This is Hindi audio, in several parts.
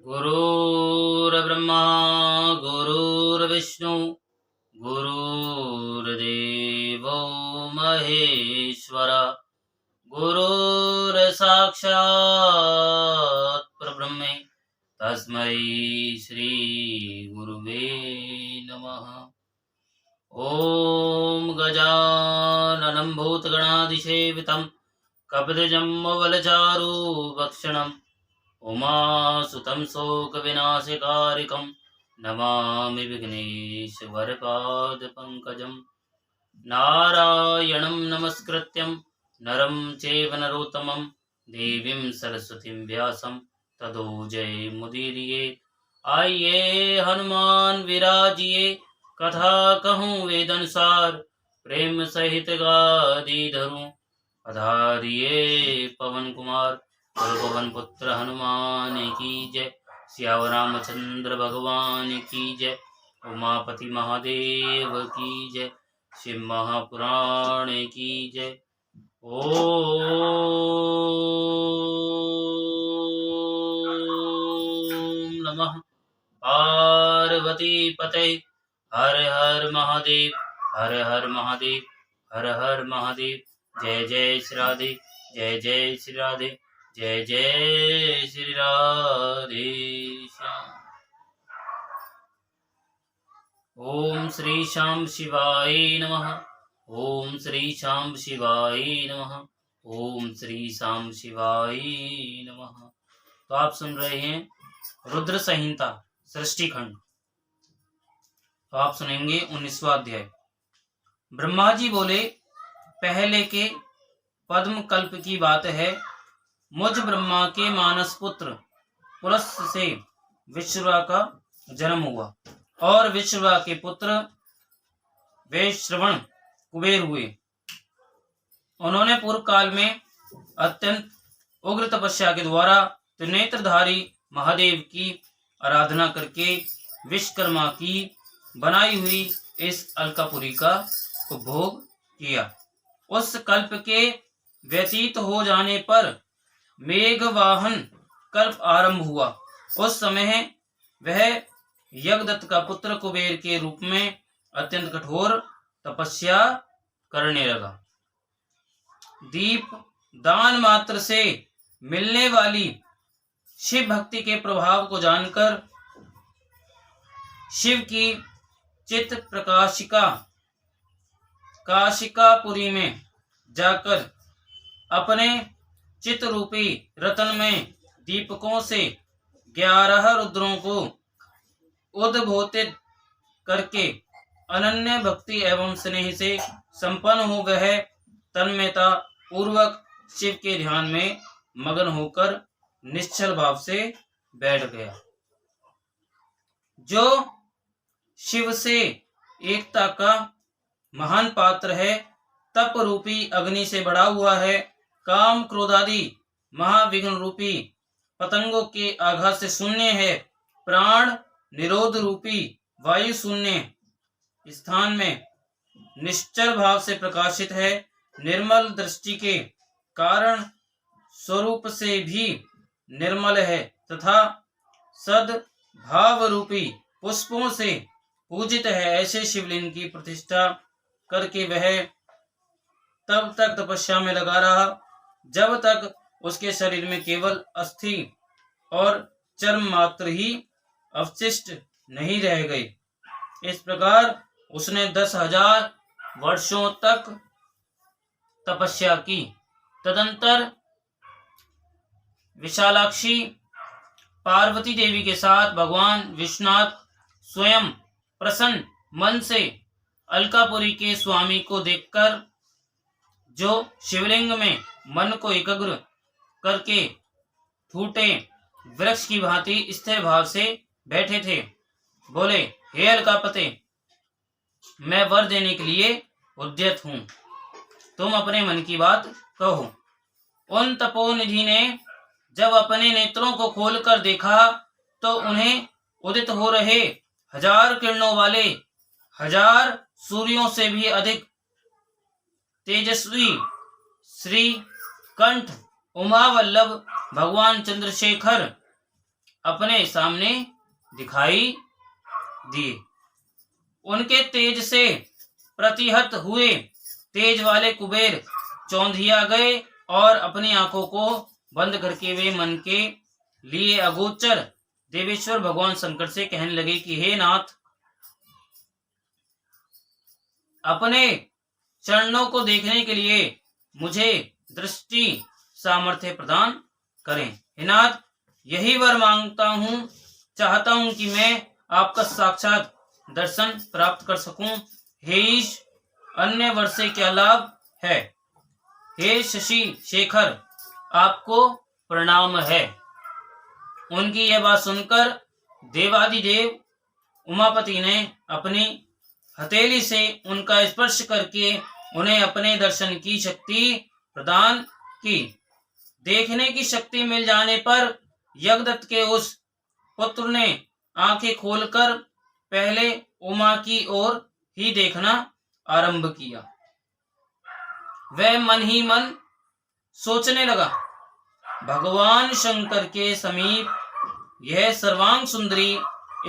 गुरुर्ब्रह्मा गुरुर्विष्णु गुरुर्देवो महेश्वर गुरुर्साक्षात् परब्रह्म तस्मै श्री गुरुवे नमः। ॐ गजाननं भूतगणाधिसेवितं कपितजम्बुफलचारुभक्षणम् उमासुतं शोकविनाशकारिकं नमामि विघ्नेश्वरपादपङ्कजं। नारायणं नमस्कृत्यं नरं चैव नरोत्तमं देवीं सरस्वतीं व्यासं ततो जयमुदीरये। आइए हनुमान विराजिए कथा कहूँ वेदनुसार प्रेम सहित गादी धरूं पधारिए पवन कुमार। पवन पुत्र हनुमान की जय। सियावर रामचंद्र भगवान की जय। उमापति महादेव की जय। शिव महापुराण की जय। ओम नमः पार्वती पते। हर हर महादेव हर हर महादेव हर हर महादेव। जय जय श्री राधे जय जय श्री राधे जय जय श्री राधे श्याम। ओम श्री श्याम शिवाय नमः। ओम श्री श्याम शिवाय नमः। ओम श्री श्याम शिवाय नमः। तो आप सुन रहे हैं रुद्र संहिता सृष्टि खंड। तो आप सुनेंगे 19वां अध्याय। ब्रह्मा जी बोले, पहले के पद्म कल्प की बात है। मुझ ब्रह्मा के मानस पुत्र पुलस से विश्रवा का जन्म हुआ और विश्रवा के पुत्र वैश्रवण कुबेर हुए। उन्होंने पूर्व काल में अत्यंत उग्र तपस्या के द्वारा त्रिनेत्रधारी महादेव की आराधना करके विश्वकर्मा की बनाई हुई इस अलकापुरी का उपभोग किया। उस कल्प के व्यतीत हो जाने पर मेघवाहन कल्प आरंभ हुआ। उस समय वह यज्ञदत्त का पुत्र कुबेर के रूप में अत्यंत कठोर तपस्या करने लगा। दीप दान मात्र से मिलने वाली शिव भक्ति के प्रभाव को जानकर शिव की चित्त प्रकाशिका काशिकापुरी में जाकर अपने चित्त रूपी रतन में दीपकों से 11 रुद्रों को उद्बोधित करके अनन्य भक्ति एवं स्नेह से संपन्न हो वह तन्मयता पूर्वक शिव के ध्यान में मगन होकर निश्चल भाव से बैठ गया। जो शिव से एकता का महान पात्र है, तप रूपी अग्नि से बढ़ा हुआ है, काम क्रोधादि महाविघ्न रूपी पतंगों के आघात से शून्य है, प्राण निरोध रूपी वायु शून्य स्थान में निश्चल भाव से प्रकाशित है, निर्मल दृष्टि के कारण स्वरूप से भी निर्मल है तथा सद भाव रूपी पुष्पों से पूजित है। ऐसे शिवलिंग की प्रतिष्ठा करके वह तब तक तपस्या में लगा रहा जब तक उसके शरीर में केवल अस्थि और चर्म मात्र ही अवशिष्ट नहीं रह गए। इस प्रकार उसने 10,000 वर्षों तक तपस्या की। तदंतर विशालाक्षी पार्वती देवी के साथ भगवान विश्वनाथ स्वयं प्रसन्न मन से अलकापुरी के स्वामी को देखकर, जो शिवलिंग में मन को एकाग्र करके फूटे वृक्ष की भांति स्थिर भाव से बैठे थे, बोले, हे अलकापते, मैं वर देने के लिए उद्यत हूं, तुम अपने मन की बात कहो। उन तपोनिधि ने जब अपने नेत्रों को खोलकर देखा तो उन्हें उदित हो रहे 1000 किरणों वाले 1000 सूर्यों से भी अधिक तेजस्वी श्री कंठ उमा वल्लभ भगवान चंद्रशेखर अपने सामने दिखाई दिए। उनके तेज से प्रतिहत हुए तेज वाले कुबेर चौंधिया गए और अपनी आंखों को बंद करके वे मन के लिए अगोचर देवेश्वर भगवान शंकर से कहने लगे कि हे नाथ, अपने चरणों को देखने के लिए मुझे दृष्टि सामर्थ्य प्रदान करें। हे नाथ, यही वर मांगता हूँ, चाहता हूँ कि मैं आपका साक्षात दर्शन प्राप्त कर सकूं। हे ईश, अन्य वर से क्या लाभ है? हे शशि शेखर, आपको प्रणाम है। उनकी यह बात सुनकर देवादिदेव उमापति ने अपनी हथेली से उनका स्पर्श करके उन्हें अपने दर्शन की शक्ति प्रदान की। देखने की शक्ति मिल जाने पर यज्ञदत्त के उस पुत्र ने आंखें खोलकर पहले उमा की ओर ही देखना आरंभ किया। वह मन ही मन सोचने लगा, भगवान शंकर के समीप यह सर्वांग सुंदरी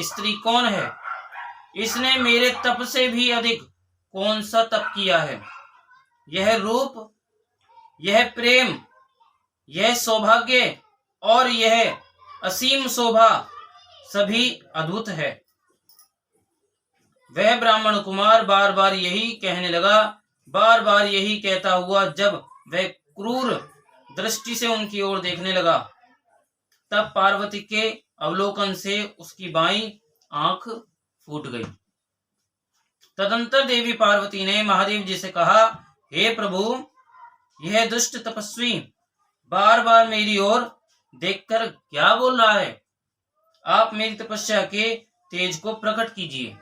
स्त्री कौन है? इसने मेरे तप से भी अधिक कौन सा तप किया है? यह रूप, यह प्रेम, यह सौभाग्य और यह असीम शोभा सभी अद्भुत है। वह ब्राह्मण कुमार बार बार यही कहने लगा, बार बार यही कहता हुआ जब वह क्रूर दृष्टि से उनकी ओर देखने लगा, तब पार्वती के अवलोकन से उसकी बाईं आंख फूट गई। तदंतर देवी पार्वती ने महादेव जी से कहा, हे प्रभु, यह दुष्ट तपस्वी बार बार मेरी ओर देखकर क्या बोल रहा है? आप मेरी तपस्या के तेज को प्रकट कीजिए।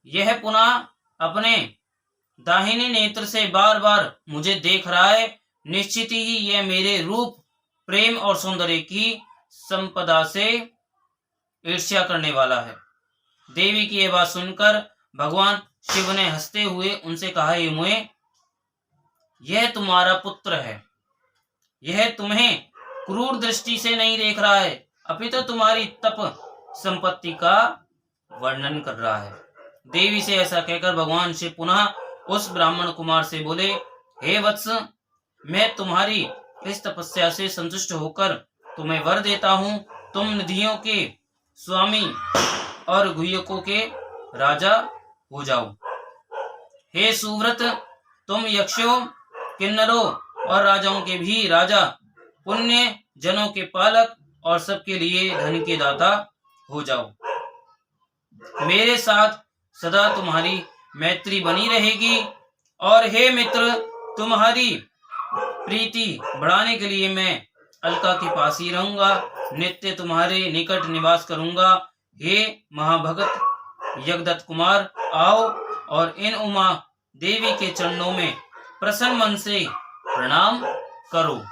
यह पुनः अपने दाहिने नेत्र से बार बार मुझे देख रहा है। निश्चित ही यह मेरे रूप, प्रेम और सौंदर्य की संपदा से ईर्ष्या करने वाला है। देवी की यह बात सुनकर भगवान शिव ने हंसते हुए उनसे कहा, हे मुए, यह तुम्हारा पुत्र है। यह तुम्हें क्रूर दृष्टि से नहीं देख रहा है, अपितु तुम्हारी तप संपत्ति का वर्णन कर रहा है। देवी से ऐसा कहकर भगवान शिव पुनः उस ब्राह्मण कुमार से बोले, हे वत्स, मैं तुम्हारी इस तपस्या से संतुष्ट होकर तुम्हें वर देता हूँ। तुम निधियों के स्वामी और गुह्यकों के राजा हो जाओ। हे सुव्रत, तुम यक्षों, किन्नरों और राजाओं के भी राजा, पुण्य जनों के पालक और सबके लिए धन के दाता हो जाओ। मेरे साथ सदा तुम्हारी मैत्री बनी रहेगी। और हे मित्र, तुम्हारी प्रीति बढ़ाने के लिए मैं अलका के पास ही रहूंगा, नित्य तुम्हारे निकट निवास करूंगा। हे महाभगत यज्ञदत्त कुमार, आओ और इन उमा देवी के चरणों में प्रसन्न मन से प्रणाम करो।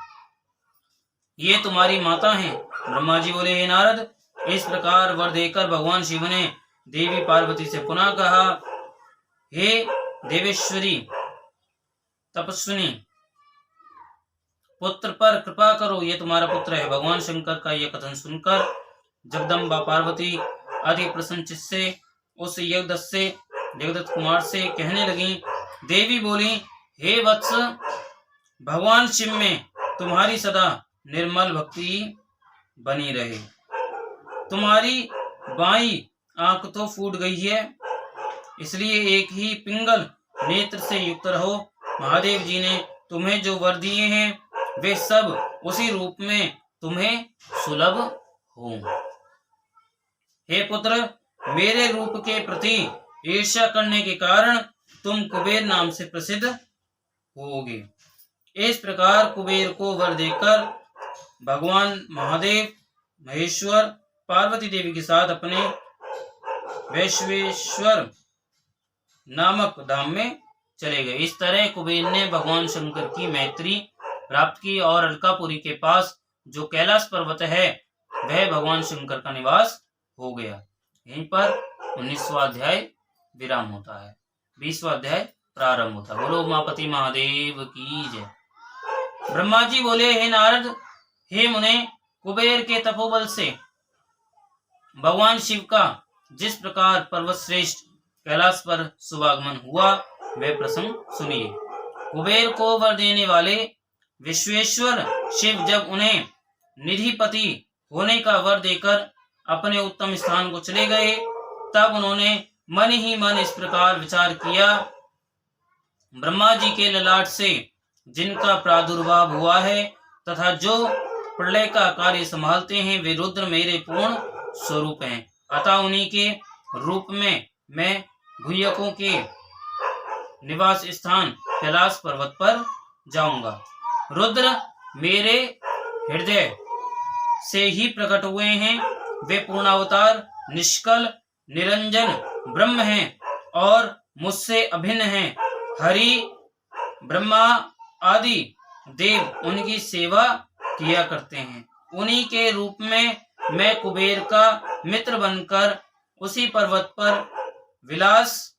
ये तुम्हारी माता हैं। ब्रह्मा जी बोले, हे नारद, इस प्रकार वर देकर भगवान शिव ने देवी पार्वती से पुनः कहा, हे देवेश्वरी तपस्विनी, पुत्र पर कृपा करो, ये तुम्हारा पुत्र है। भगवान शंकर का यह कथन सुनकर जगदम्बा पार्वती अति प्रसन्न चित्त से उस यज्ञदत्त कुमार से कहने लगी। देवी बोली, हे वत्स, भगवान शिव में तुम्हारी सदा निर्मल भक्ति बनी रहे। तुम्हारी बाईं आंख तो फूट गई है, इसलिए एक ही पिंगल नेत्र से युक्त रहो। महादेव जी ने तुम्हें जो वर दिए हैं वे सब उसी रूप में तुम्हें सुलभ हो। हे पुत्र, मेरे रूप के प्रति ईर्ष्या करने के कारण तुम कुबेर नाम से प्रसिद्ध होगे। इस प्रकार कुबेर को वर देकर भगवान महादेव महेश्वर पार्वती देवी के साथ अपने वैश्वेश्वर नामक धाम में चले गए। इस तरह कुबेर ने भगवान शंकर की मैत्री प्राप्त की और अलकापुरी के पास जो कैलाश पर्वत है वह भगवान शंकर का निवास हो गया। यहीं पर 19वां अध्याय विराम होता है, 20वां अध्याय प्रारंभ होता है। बोलो उमापति महादेव की जय। ब्रह्मा जी बोले, हे नारद, हे मुने, कुबेर के तपोबल से भगवान शिव का जिस प्रकार पर्वत श्रेष्ठ कैलाश पर शुभागमन हुआ वह प्रसंग सुनिए। कुबेर को वर देने वाले विश्वेश्वर शिव जब उन्हें निधिपति होने का वर देकर अपने उत्तम स्थान को चले गए, तब उन्होंने मन ही मन इस प्रकार विचार किया, ब्रह्मा जी के ललाट से जिनका प्रादुर्भाव हुआ है तथा जो प्रलय का कार्य संभालते हैं, वे रुद्र मेरे पूर्ण स्वरूप हैं। अतः उन्हीं के रूप में मैं गुह्यकों के निवास स्थान कैलाश पर्वत पर जाऊंगा। रुद्र मेरे हृदय से ही प्रकट हुए हैं। वे पूर्णावतार निष्कल निरंजन ब्रह्म हैं और मुझसे अभिन्न हैं। हरि ब्रह्मा आदि देव उनकी सेवा किया करते हैं। उन्हीं के रूप में मैं कुबेर का मित्र बनकर उसी पर्वत पर विलास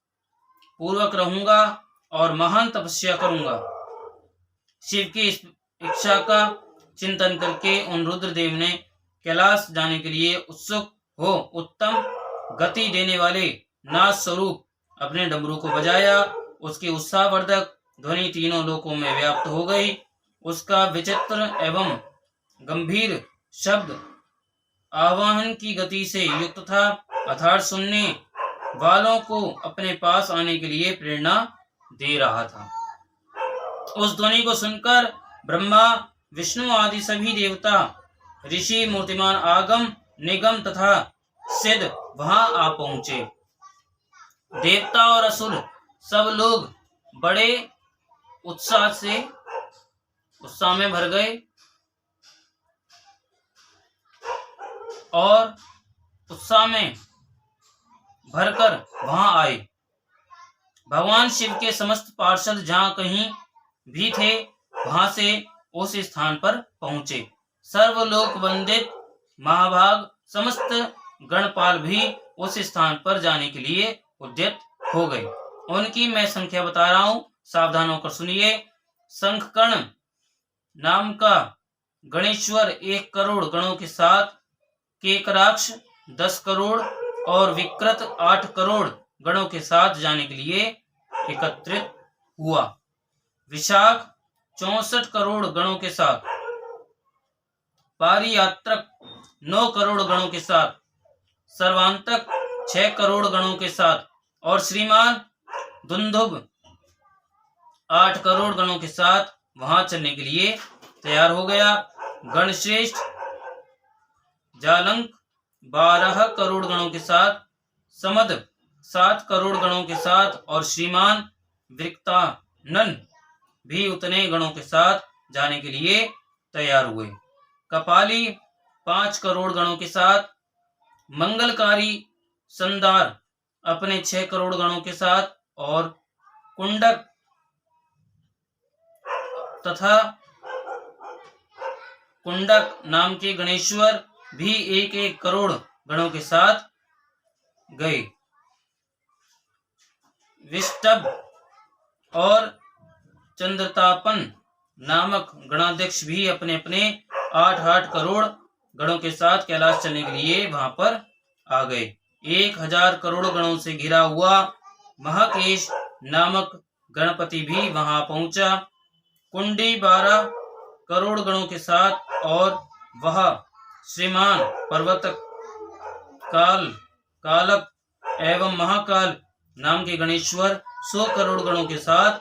पूर्वक रहूंगा और महान तपस्या करूंगा। शिव की इस इच्छा का चिंतन करके उन रुद्रदेव ने कैलाश जाने के लिए उत्सुक हो उत्तम गति देने वाले नाद स्वरूप अपने डमरू को बजाया। उसकी उत्साहवर्धक ध्वनि तीनों लोकों में व्याप्त हो गई। उसका विचित्र एवं गंभीर शब्द आवाहन की गति से युक्त था, अर्थात सुनने वालों को अपने पास आने के लिए प्रेरणा दे रहा था। उस ध्वनि को सुनकर ब्रह्मा विष्णु आदि सभी देवता ऋषि मूर्तिमान आगम निगम तथा सिद्ध वहां आ पहुंचे। देवता और असुर सब लोग बड़े उत्साह में भर गए और उत्साह में भरकर वहां आए। भगवान शिव के समस्त पार्षद जहां कहीं भी थे, वहां से उस स्थान पर पहुंचे। सर्वलोक वंदित महाभाग समस्त गणपाल भी उस स्थान पर जाने के लिए उद्यत हो गए। उनकी मैं संख्या बता रहा हूं, सावधान होकर सुनिए। शंखकर्ण नाम का गणेश्वर 1 करोड़ गणों के साथ, केकराक्ष 10 करोड़ और विकृत 8 करोड़ गणों के साथ जाने के लिए एकत्रित हुआ। विशाख 64 करोड़ गणों के साथ, पारियात्रक 9 करोड़ गणों के साथ, सर्वांतक 6 करोड़ गणों के साथ और श्रीमान दुंदुभ 8 करोड़ गणों के साथ वहां चलने के लिए तैयार हो गया। गणश्रेष्ठ जालंक 12 करोड़ गणों के साथ, समद 7 करोड़ गणों के साथ और श्रीमान वृक्तानन भी उतने गणों के साथ जाने के लिए तैयार हुए। कपाली 5 करोड़ गणों के साथ, मंगलकारी संदार अपने 6 करोड़ गणों के साथ और कुंडक तथा कुंडक नाम के गणेश्वर भी 1-1 करोड़ गणों के साथ गए। विष्टभ और चंद्रतापन नामक गणाध्यक्ष भी अपने अपने 8-8 करोड़ गणों के साथ कैलाश चलने के लिए वहां पर आ गए। 1000 करोड़ गणों से घिरा हुआ महाकेश नामक गणपति भी वहां पहुंचा। कुंडी 12 करोड़ गणों के साथ और वह श्रीमान पर्वतक कालक एवं महाकाल नाम के गणेश्वर 100 करोड़ गणों के साथ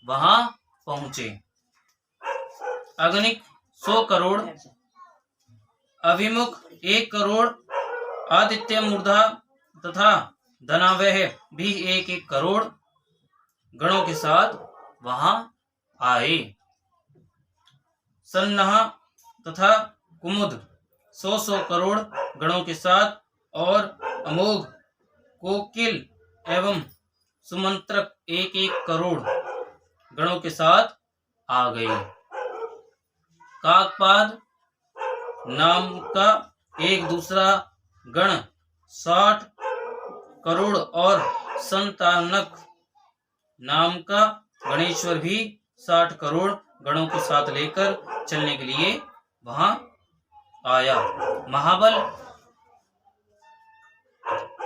वहां पहुंचे। अग्निक 100 करोड़, अभिमुख 1 करोड़, आदित्य मूर्धा तथा धनावह भी 1-1 करोड़ गणों के साथ वहां आए। सन्नाह तथा कुमुद 100 करोड़ गणों के साथ और अमोघ कोकिल एवं सुमंत्रक 1-1 करोड़ गणों के साथ आ गए। काकपाद नाम का एक दूसरा गण 60 करोड़ और संतानक नाम का गणेश्वर भी 60 करोड़ गणों के साथ लेकर चलने के लिए वहां आया। महाबल,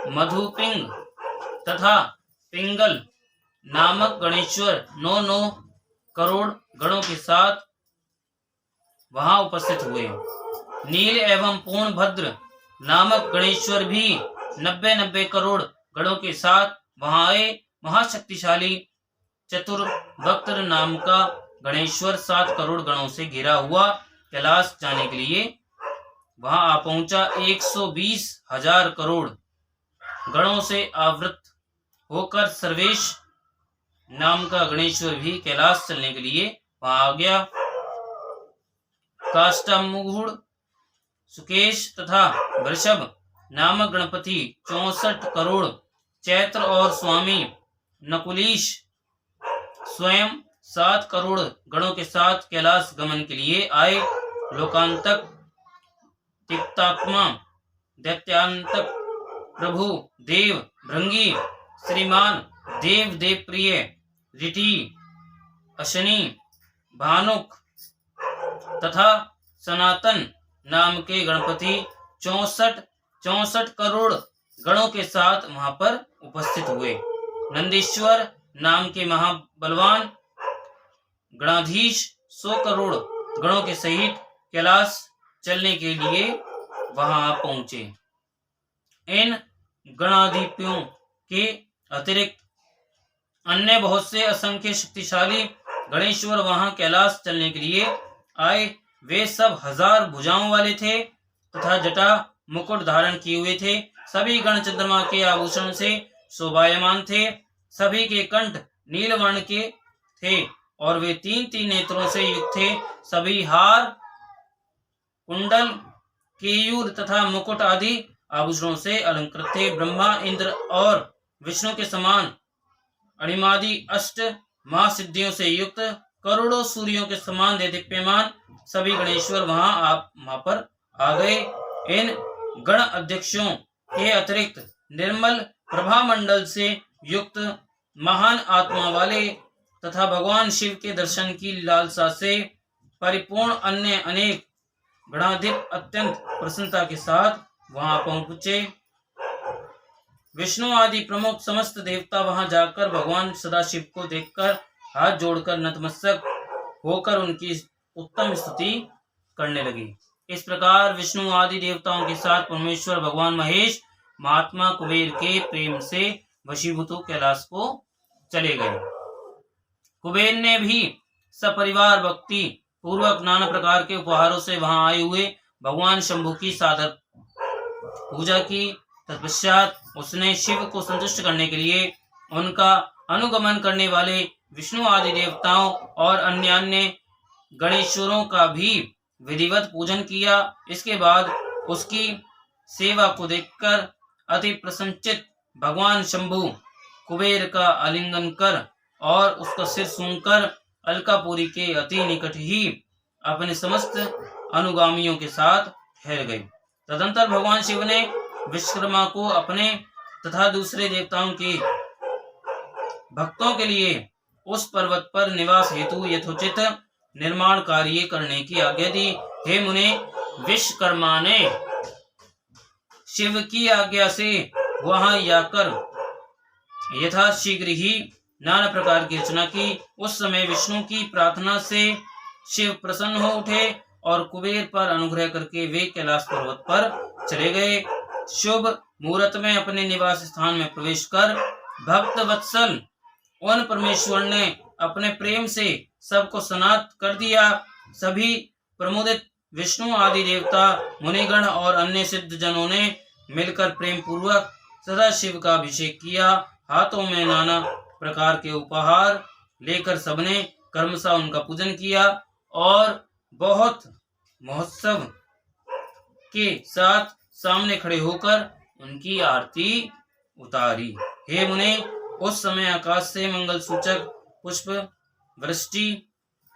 मधुपिंग तथा पिंगल नामक गणेश्वर 9 करोड़ गणों के साथ वहां उपस्थित हुए। नील एवं पूर्णभद्र नामक गणेश्वर भी 90 करोड़ गणों के साथ वहां आए। महाशक्तिशाली चतुर्वक्त्र नाम का गणेश्वर 7 करोड़ गणों से घिरा हुआ कैलाश जाने के लिए वहां आ पहुंचा। 120,000 करोड़ गणों से आवृत होकर सर्वेश नाम का गणेश्वर भी कैलाश चलने के लिए वहां आ गया। काष्टामूढ़, सुकेश तथा वृषभ नामक गणपति 64 करोड़, चैत्र और स्वामी नकुलीश स्वयं 7 करोड़ गणों के साथ कैलाश गमन के लिए आए। लोकांतक, तिक्तात्मा, दैत्यांतक, प्रभु, देव, भृंगी, श्रीमान, देव देव प्रिय, ऋषि, अशनि, भानुक तथा सनातन नाम के गणपति 64 करोड़ गणों के साथ वहां पर उपस्थित हुए। नंदीश्वर नाम के महाबलवान गणाधीश 100 करोड़ गणों के सहित कैलाश चलने के लिए वहां पहुंचे। इन गणाधिपियों के अतिरिक्त अन्य बहुत से असंख्य शक्तिशाली गणेश्वर वहां कैलाश चलने के लिए आए। वे सब 1000 भुजाओं वाले थे तथा जटा मुकुट धारण किए हुए थे। सभी गण चंद्रमा के आभूषण से शोभायमान थे। सभी के कंठ नीलवर्ण के थे और वे 3 नेत्रों से युक्त थे। सभी हार, कुंडल, केयूर तथा मुकुट आदि आभूषणों से अलंकृत थे। ब्रह्मा, इंद्र और विष्णु के समान अणिमादि 8 महासिद्धियों से युक्त, करोड़ों सूर्यों के समान देदीप्यमान सभी गणेश्वर वहां पर आ गए। इन गण अध्यक्षों के अतिरिक्त निर्मल प्रभा मंडल से युक्त, महान आत्मा वाले तथा भगवान शिव के दर्शन की लालसा से परिपूर्ण अन्य अनेक गणाधिप अत्यंत प्रसन्नता के साथ वहां पहुंचे। विष्णु आदि प्रमुख समस्त देवता वहां जाकर भगवान सदाशिव को देखकर हाथ जोड़कर नतमस्तक होकर उनकी उत्तम स्तुति करने लगी। इस प्रकार विष्णु आदि देवताओं के साथ परमेश्वर भगवान महेश महात्मा कुबेर के प्रेम से वशीभूत कैलाश को चले गए। कुबेर ने भी सपरिवार भक्ति पूर्वक नाना प्रकार के उपहारों से वहां आए हुए भगवान शंभु की सादर पूजा की। तत्पश्चात उसने शिव को संतुष्ट करने के लिए उनका अनुगमन करने वाले विष्णु आदि देवताओं और अन्य गणेश्वरों का भी विधिवत पूजन किया। इसके बाद उसकी सेवा को देखकर अति प्रसन्नचित भगवान शंभु कुबेर का आलिंगन कर और उसका सिर सूंघकर अलकापुरी के अति निकट ही अपने समस्त अनुगामियों के साथ ठहर गए। तदंतर भगवान शिव ने विश्वकर्मा को अपने तथा दूसरे देवताओं के भक्तों के लिए उस पर्वत पर निवास हेतु यथोचित निर्माण कार्य करने की आज्ञा दी। हे मुने, विश्वकर्मा ने शिव की आज्ञा से वहां जाकर यथाशीघ्र ही नाना प्रकार की रचना की। उस समय विष्णु की प्रार्थना से शिव प्रसन्न हो उठे और कुबेर पर अनुग्रह करके वे कैलाश पर्वत पर चले गए। शुभ मुहूर्त में अपने निवास स्थान में प्रवेश कर भक्त वत्सल उन परमेश्वर ने अपने प्रेम से सबको सनात कर दिया। सभी प्रमुदित विष्णु आदि देवता, मुनिगण और अन्य सिद्ध जनों ने मिलकर प्रेम पूर्वक सदा शिव का अभिषेक किया। हाथों में नाना प्रकार के उपहार लेकर सबने कर्मशः उनका पूजन किया और बहुत महोत्सव के साथ सामने खड़े होकर उनकी आरती उतारी। हे मुने, उस समय आकाश से मंगल सूचक पुष्प वृष्टि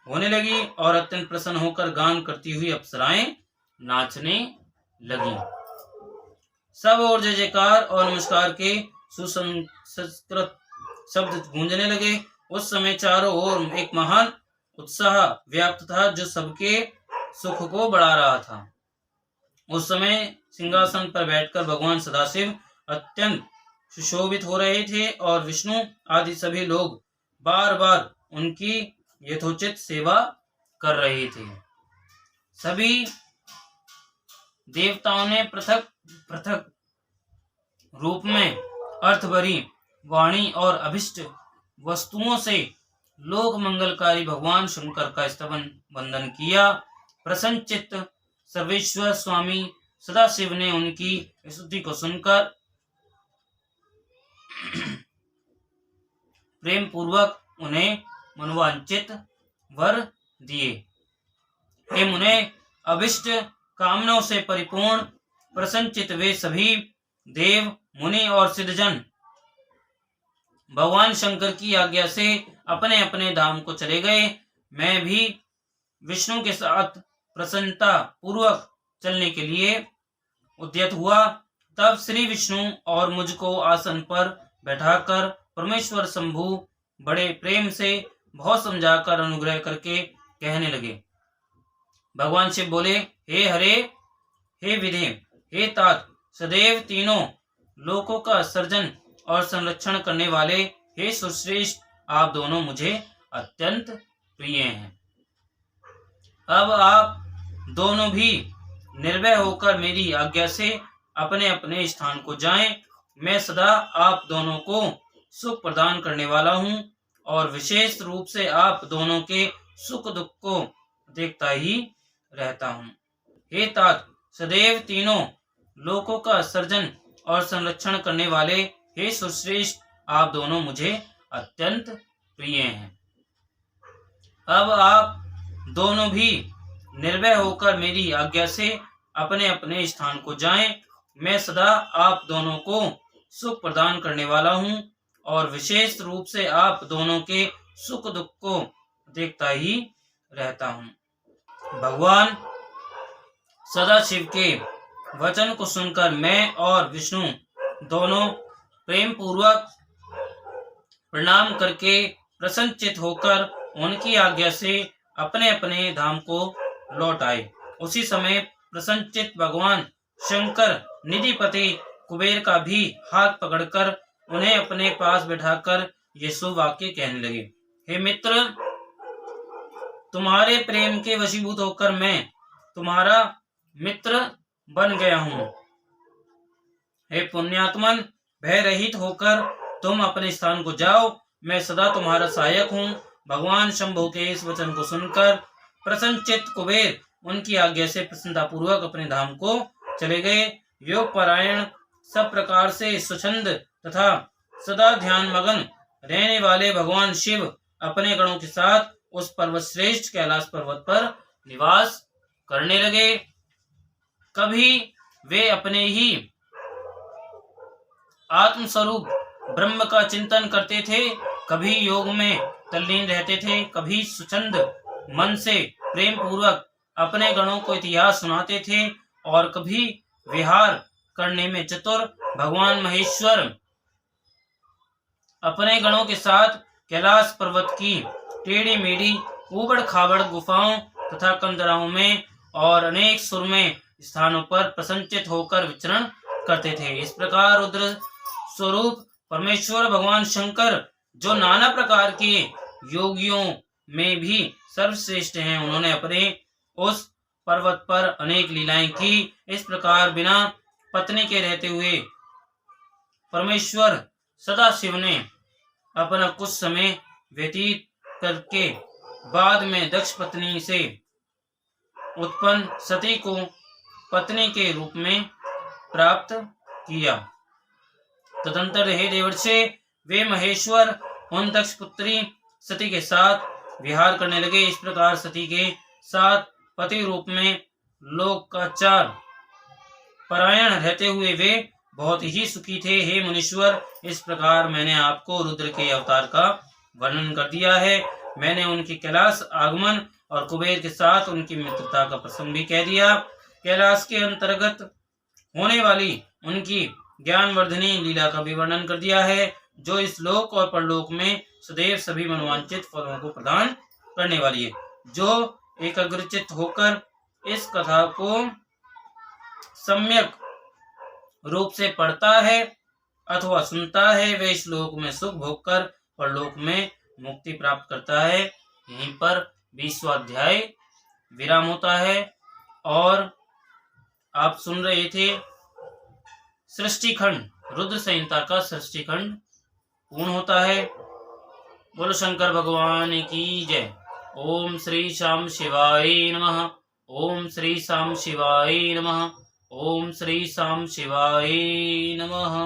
होने लगी और अत्यंत प्रसन्न होकर गान करती हुई अप्सराएं नाचने लगी। सब और जय जयकार और नमस्कार के सुसंस्कृत शब्द गूंजने लगे। उस समय चारों ओर एक महान उत्साह व्याप्त था जो सबके सुख को बढ़ा रहा था। उस समय सिंहासन पर बैठकर भगवान सदाशिव अत्यंत सुशोभित हो रहे थे और विष्णु आदि सभी लोग बार बार उनकी यथोचित सेवा कर रहे थे। सभी देवताओं ने पृथक पृथक रूप में अर्थभरी वाणी और अभिष्ट वस्तुओं से लोक मंगलकारी भगवान शंकर का स्तवन वंदन किया। प्रसन्नचित्त सर्वेश्वर स्वामी सदाशिव ने उनकी स्तुति को सुनकर प्रेम पूर्वक उन्हें मनोवांछित वर दिए। हे मुने, अभिष्ट कामनाओं से परिपूर्ण प्रसन्नचित्त वे सभी देव मुनि और सिद्धजन भगवान शंकर की आज्ञा से अपने अपने धाम को चले गए। मैं भी विष्णु के साथ प्रसन्नता पूर्वक चलने के लिए उद्यत हुआ। तब श्री विष्णु और मुझको आसन पर बैठाकर परमेश्वर शंभु बड़े प्रेम से बहुत समझाकर अनुग्रह करके कहने लगे। भगवान शिव बोले, हे हरे, हे विधे, हे तात, सदैव तीनों लोकों का सर्जन और संरक्षण करने वाले हे सुश्रेष्ठ, आप दोनों मुझे अत्यंत प्रिय हैं। अब आप दोनों भी निर्भय होकर मेरी आज्ञा से अपने अपने स्थान को जाएं। मैं सदा आप दोनों को सुख प्रदान करने वाला हूँ और विशेष रूप से आप दोनों के सुख दुख को देखता ही रहता हूँ। हे तात, सदैव तीनों लोकों का सर्जन और संरक्षण करने वाले हे सुश्रेष्ठ, आप दोनों मुझे अत्यंत प्रिय हैं। अब आप दोनों भी निर्भय होकर मेरी आज्ञा से अपने अपने स्थान को जाएं। मैं सदा आप दोनों को सुख प्रदान करने वाला हूँ और विशेष रूप से आप दोनों के सुख दुख को देखता ही रहता हूँ। भगवान सदाशिव के वचन को सुनकर मैं और विष्णु दोनों प्रेम पूर्वक प्रणाम करके प्रसन्नचित होकर उनकी आज्ञा से अपने अपने धाम को लौट आए। उसी समय प्रसन्नचित भगवान शंकर निधिपति कुबेर का भी हाथ पकड़कर उन्हें अपने पास बैठाकर ये सुवाक्य कहने लगे। हे मित्र, तुम्हारे प्रेम के वशीभूत होकर मैं तुम्हारा मित्र बन गया हूँ। हे पुण्यात्मन, भय रहित होकर तुम अपने स्थान को जाओ, मैं सदा तुम्हारा सहायक हूँ। भगवान शंभु के इस वचन को सुनकर प्रसन्नचित्त कुबेर उनकी आज्ञा से प्रसन्नता पूर्वक अपने धाम को चले गए। योग परायण, सब प्रकार से स्वच्छंद तथा सदा ध्यान मगन रहने वाले भगवान शिव अपने गणों के साथ उस पर्वत श्रेष्ठ कैलाश पर्वत पर निवास करने लगे। कभी वे अपने ही आत्मस्वरूप ब्रह्म का चिंतन करते थे, कभी योग में तल्लीन रहते थे, कभी स्वच्छंद मन से प्रेम पूर्वक अपने गणों को इतिहास सुनाते थे और कभी विहार करने में चतुर भगवान महेश्वर अपने गणों के साथ कैलाश पर्वत की टेढ़ी मेढ़ी ऊबड़ खाबड़ गुफाओं तथा कंदराओं में और अनेक सुरम्य स्थानों पर प्रसन्नचित होकर विचरण करते थे। इस प्रकार रुद्र स्वरूप परमेश्वर भगवान शंकर, जो नाना प्रकार के योगियों में भी सर्वश्रेष्ठ हैं, उन्होंने अपने उस पर्वत पर अनेक लीलाएं की। इस प्रकार बिना पत्नी के रहते हुए परमेश्वर सदाशिव ने अपना कुछ समय व्यतीत करके बाद में दक्ष पत्नी से उत्पन्न सती को पत्नी के रूप में प्राप्त किया। तदंतर हे देवर्षि, वे महेश्वर उन दक्ष पुत्री सती के साथ विहार करने लगे। इस प्रकार सती के साथ पति रूप में लोकाचार परायण रहते हुए वे बहुत ही सुखी थे। हे मुनीश्वर, इस प्रकार मैंने आपको रुद्र के अवतार का वर्णन कर दिया है। मैंने उनके कैलाश आगमन और कुबेर के साथ उनकी मित्रता का प्रसंग भी कह दिया। कैलाश के अंतर्गत होने वाली उनकी ज्ञानवर्धनी लीला का भी वर्णन कर दिया है, जो इस लोक और परलोक में सदैव सभी मनोवांछित फलों को प्रदान करने वाली है। जो एकाग्रचित होकर इस कथा को सम्यक रूप से पढ़ता है अथवा सुनता है वे इस लोक में सुख भोग कर और लोक में मुक्ति प्राप्त करता है। यहीं पर 20वां अध्याय विराम होता है और आप सुन रहे थे सृष्टि खंड, रुद्र संहिता का सृष्टि खंड पूर्ण होता है। बोलो शंकर भगवान की जय। ओम श्री शाम शिवाय नमः। ओम श्री शाम शिवाय नमः। ओम श्री शाम शिवाय नमः।